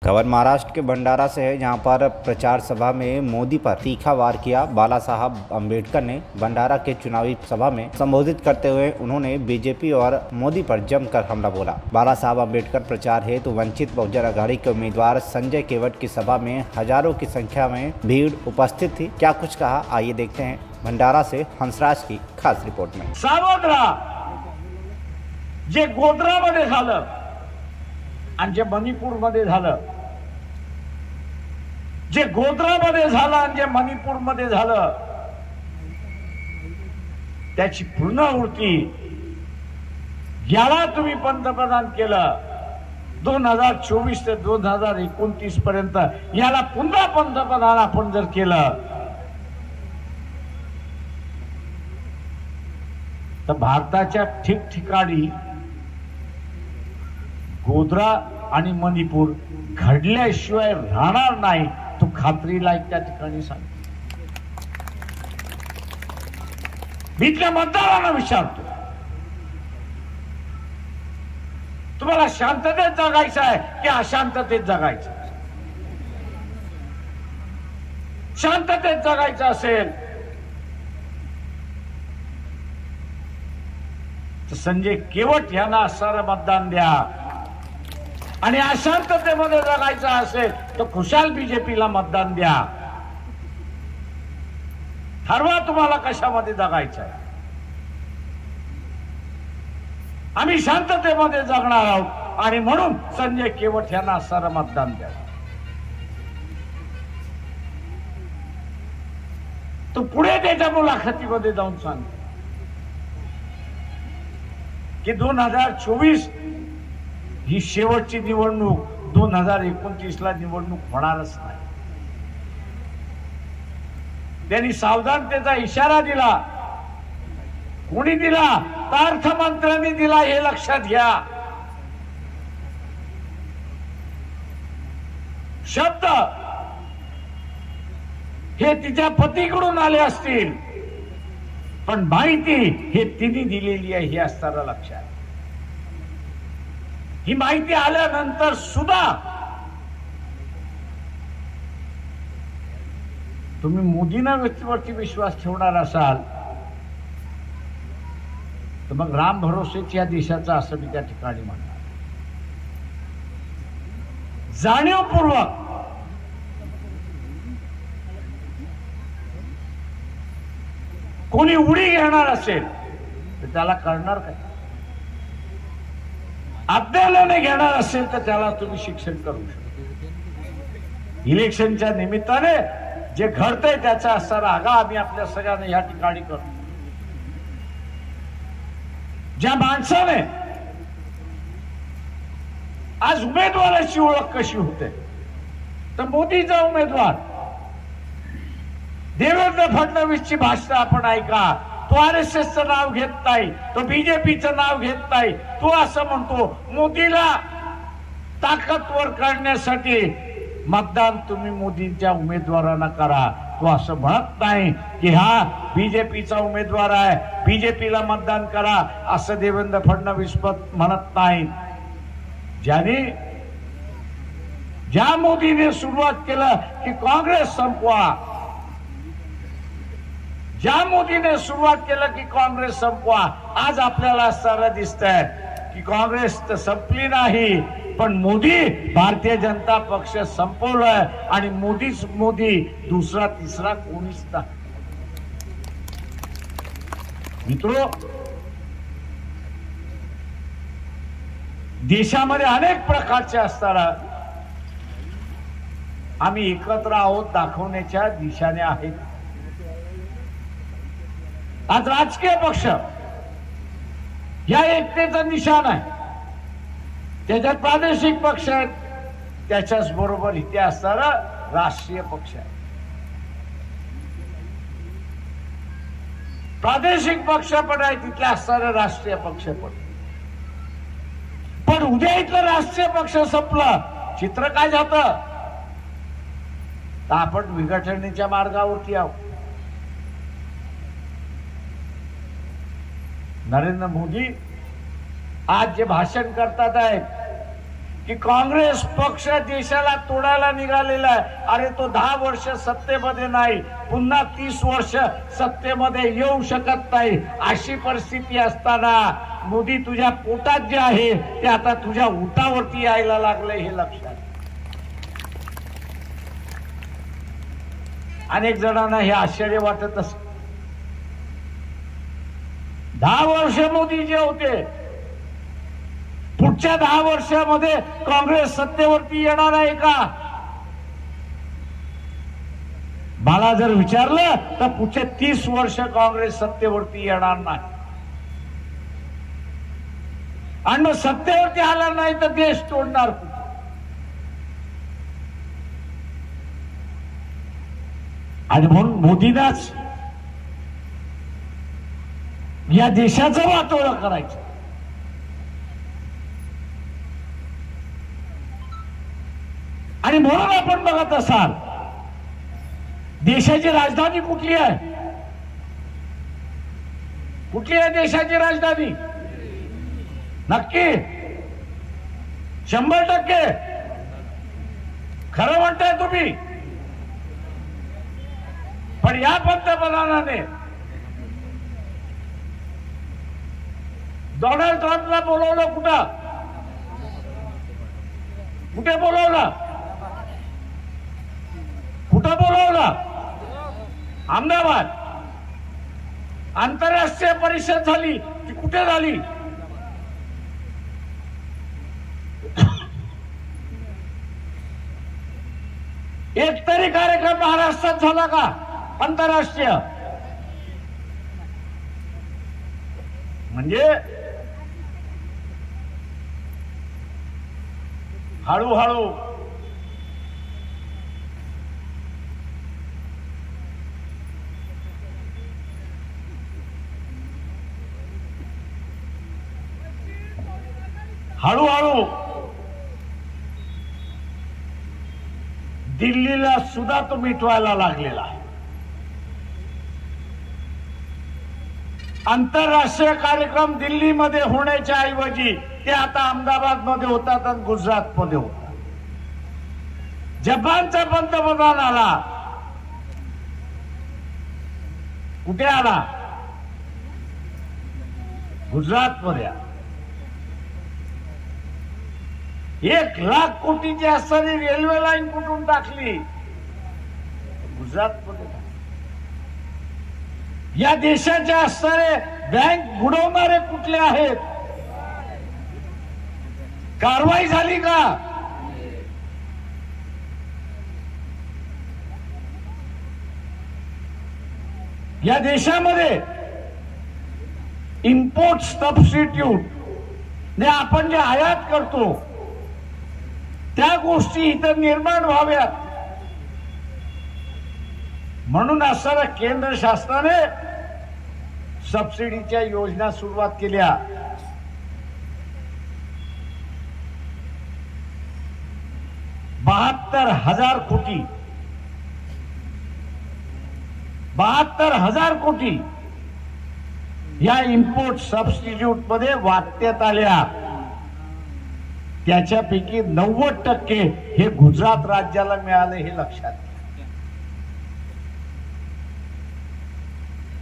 खबर महाराष्ट्र के भंडारा से है, जहां पर प्रचार सभा में मोदी पर तीखा वार किया। बाला साहब अम्बेडकर ने भंडारा के चुनावी सभा में संबोधित करते हुए उन्होंने बीजेपी और मोदी पर जमकर हमला बोला। बाला साहब अम्बेडकर प्रचार हेतु वंचित बहुजन अघाड़ी के उम्मीदवार संजय केवट की सभा में हजारों की संख्या में भीड़ उपस्थित थी। क्या कुछ कहा, आइए देखते हैं भंडारा से हंसराज की खास रिपोर्ट में। सावध राहा, जे गोध्रामध्ये झालं आणि जे मणिपूरमध्ये झालं, जे गोध्रामध्ये झालं आणि जे मणिपूरमध्ये झालं, त्याची पुनरावृत्ती याला तुम्ही पंतप्रधान केलं 2024 ते 2029 पर्यंत, याला पुन्हा पंतप्रधान आपण जर केलं तर भारताच्या ठिकठिकाणी गोध्रा आणि मणिपूर घडल्याशिवाय राहणार नाही, तो खात्रीला त्या ठिकाणी सांगतो। मी इथल्या मतदारांना विचारतो, तुम्हाला शांततेत जगायचं आहे की अशांततेत जगायचं? शांततेत जगायचं असेल तर संजय केवट यांना असणारं मतदान द्या, आणि अशांततेमध्ये जगायचं असेल तर खुशाल बीजेपीला मतदान द्या। ठरवा तुम्हाला कशामध्ये जगायचं आहे। आम्ही शांततेमध्ये जगणार आहोत आणि म्हणून संजय केवट यांना असणारं मतदान द्या। तो पुढे त्याच्या मुलाखतीमध्ये जाऊन सांगतो की 2024 ही शेवटची निवडणूक, 2029 ला निवडणूक होणारच नाही। त्यांनी सावधानतेचा इशारा दिला। कोणी दिला? तर अर्थमंत्र्यांनी दिला, हे लक्षात घ्या। शब्द हे तिच्या पतीकडून आले असतील, पण माहिती हे तिने दिलेली आहे, हे असताना लक्षात। ही माहिती आल्यानंतर सुद्धा तुम्ही मोदींना व्यक्तीवरती विश्वास ठेवणार असाल तर मग राम भरोसेच्या देशाचा असं मी त्या ठिकाणी म्हणणार। जाणीवपूर्वक कोणी उडी घेणार असेल तर त्याला करणार काय? अज्ञानाने घेणार असेल तर त्याला तुम्ही शिक्षण करू शकता। इलेक्शनच्या निमित्ताने जे घडतंय त्याचा असणारा आगा आम्ही आपल्या सगळ्यांना या ठिकाणी करतो। ज्या माणसाने आज उमेदवाराची ओळख कशी होते, तर मोदीचा उमेदवार देवेंद्र फडणवीसची भाषण आपण ऐका, तो आरएसएसचं नाव घेत नाही, तो बीजेपीचं नाव घेत नाही, तो असं म्हणतो मोदीला ताकदवर करण्यासाठी मतदान तुम्ही मोदींच्या उमेदवारांना करा। तो असं म्हणत नाही की हा बीजेपीचा उमेदवार आहे, बीजेपीला मतदान करा, असं देवेंद्र फडणवीस म्हणत नाही। ज्या मोदीने सुरुवात केलं की काँग्रेस संपवा, ज्या मोदीने सुरुवात केलं की काँग्रेस संपवा, आज आपल्याला असं दिसतंय की काँग्रेस तर संपली नाही, पण मोदी भारतीय जनता पक्ष संपवलाय आणि मोदीच मोदी, दुसरा तिसरा कोणीच नाही। मित्रो, देशामध्ये अनेक प्रकारचे असतात, आम्ही एकत्र आहोत दाखवण्याच्या दिशेने आहेत। आज राजकीय पक्ष या एकतेचा निशाण आहे, त्याच्यात प्रादेशिक पक्ष आहेत, त्याच्याच बरोबर इथे असणारा राष्ट्रीय पक्ष आहे। प्रादेशिक पक्ष पण आहे, तिथले असणारे राष्ट्रीय पक्ष पण उद्या इथलं राष्ट्रीय पक्ष संपलं, चित्र काय जातं? तर आपण विघटनेच्या मार्गावरती आहोत। नरेंद्र मोदी आज जे भाषण करतात आहेत की काँग्रेस पक्ष देशाला तोडायला निघालेला आहे. अरे तो 10 वर्ष सत्तेमध्ये नाही, पुन्हा 30 वर्ष सत्तेमध्ये येऊ शकत नाही. अशी परिस्थिती असताना मोदी तुझ्या पोटात जे आहे ते आता तुझ्या उठावरती यायला लागलंय, हे लक्षात. अनेक जणांना हे आश्चर्य वाटत असत. 10 वर्ष मोदी जे होते, पुढच्या 10 वर्षामध्ये काँग्रेस सत्तेवरती येणार आहे का? मला जर विचारलं तर पुढचे 30 वर्ष काँग्रेस सत्तेवरती येणार नाही. आणि मग सत्तेवरती आला नाही तर देश तोडणार कुठे? आणि म्हणून मोदींनाच या देशाचं वाटोळं करायचं. आणि म्हणून आपण बघत असाल, देशाची राजधानी कुठली आहे? कुठली आहे देशाची राजधानी? नक्की 100% खरं म्हणताय तुम्ही? पण या पंतप्रधानाने डोनाल्ड ट्रम्पला बोलवलं. कुठे बोलवलं? कुठं बोलवलं? अहमदाबाद. आंतरराष्ट्रीय परिषद झाली ती कुठे झाली? एक तरी कार्यक्रम महाराष्ट्रात झाला का आंतरराष्ट्रीय? म्हणजे हळूहळू दिल्लीला सुद्धा तो मिटवायला लागलेला आहे. आंतरराष्ट्रीय कार्यक्रम दिल्लीमध्ये होण्याच्या ऐवजी ते आता अहमदाबाद मध्ये होतात आणि गुजरात मध्ये होतात. जपानचा पंतप्रधान आला. कुठे आला? गुजरात मध्ये. 1 लाख कोटीची असणारी रेल्वे लाईन कुठून टाकली? गुजरात मध्ये. या देशाचे असणारे बँक बुडवणारे कुठले आहेत? कारवाई झाली का? या देशामध्ये इम्पोर्ट सबस्टिट्यूट ने आपण जे आयात करतो त्या गोष्टी इथं निर्माण व्हाव्यात म्हणून असणाऱ्या केंद्र शासनाने सबसिडीच्या योजना सुरुवात केल्या. बहात्तर कोटी या इम्पोर्ट सबस्टिट्यूट मध्ये वाटण्यात आल्या. त्याच्यापैकी 90% हे गुजरात राज्याला मिळाले, हे लक्षात घ्या.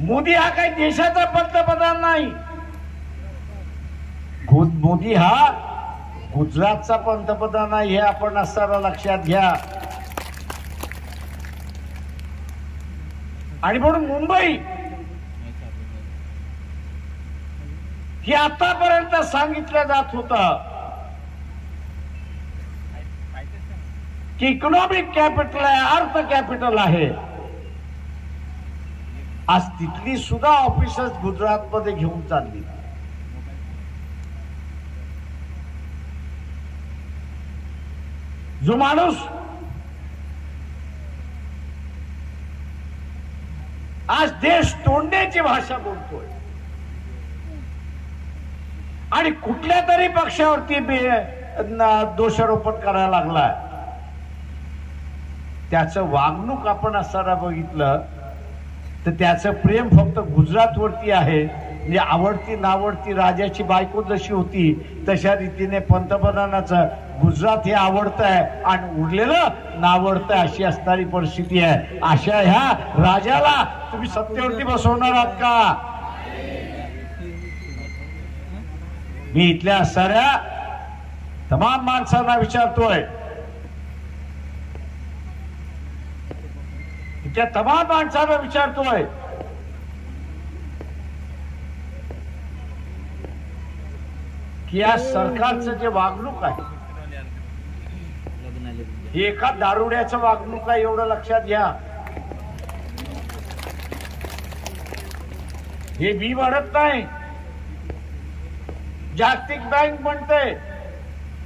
मोदी हा काही देशाचा पंतप्रधान नाही. मोदी हा गुजरातचा पंतप्रधान आहे, हे आपण असताना लक्षात घ्या. आणि म्हणून मुंबई ही आतापर्यंत सांगितलं जात होतं की इकॉनॉमिक कॅपिटल आहे, अर्थ कॅपिटल आहे. आज तिथली सुद्धा ऑफिसर्स गुजरात मध्ये घेऊन चालली. जो माणूस आज देश तोडण्याची भाषा बोलतोय आणि कुठल्या तरी पक्षावरती दोषारोपण करायला लागलाय, त्याचं वागणूक आपण असताना बघितलं तर त्याचं प्रेम फक्त गुजरात वरती आहे, म्हणजे आवडती नावडती राजाची बायको जशी होती तशा रीतीने पंतप्रधानाचं गुजरात हे आवडतं आहे आणि उरलेलं नावडतं अशी असणारी परिस्थिती आहे. अशा ह्या राजाला तुम्ही सत्तेवरती बसवणार आहात का? मी इथल्या साऱ्या तमाम माणसांना विचारतोय, इथल्या तमाम माणसांना विचारतोय, की या सरकारचं जे वागणूक आहे हे एका दारुड्याचं वागणूक आहे एवढं लक्षात घ्या. हे मी म्हणत नाही, जागतिक बँक म्हणते